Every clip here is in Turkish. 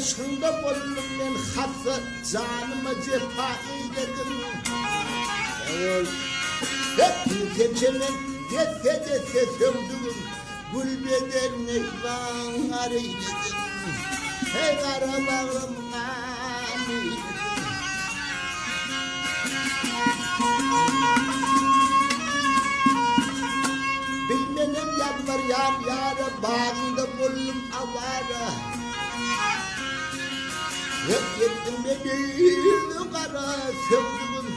aşkında bollum men hatsa canıma cefa eyledim. Hep keçemen dese sövdüm, gül beden eyvan eyledim. Hey kara bağrım kan eyledim. Bilmenem yalvar yara bağında bollum avara. Hep gittim beni kara sevdim,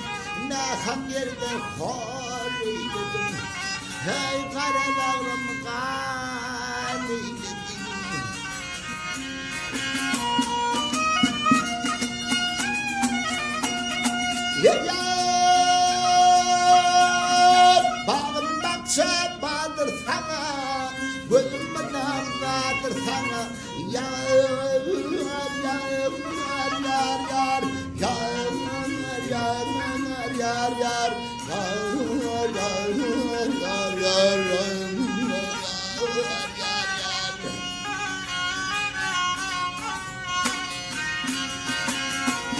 naham yerde hor eyledim. Hey kara bağrım kan eyledim. Yar bağım bakça bağdır sana, gözüm bana bağdır sana. Yar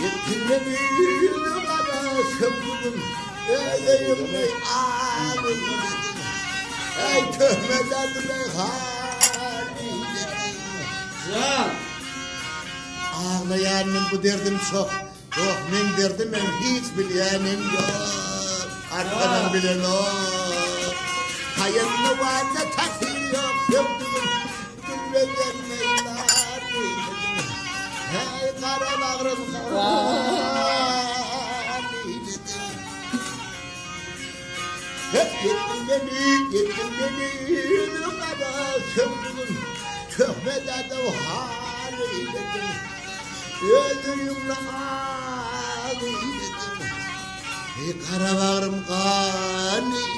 Yetimlerin bana sevdim, eğleyimle ağrım. Ey töhmetlerle haliledim. Ağlayanın bu derdim çok. Yok men derdim ben hiç bilenim yok. Arkadan bilen o. Hayırlı var ne takdir yok sevdim. Gülmeden meylar eyledim. Hey kara bağrım kan eyledim. Hep yettin beni kara sevdim. Töhmeden o hal eyledim. Öldürümle ağlaydım. Ey kara bağrım kan eyledim.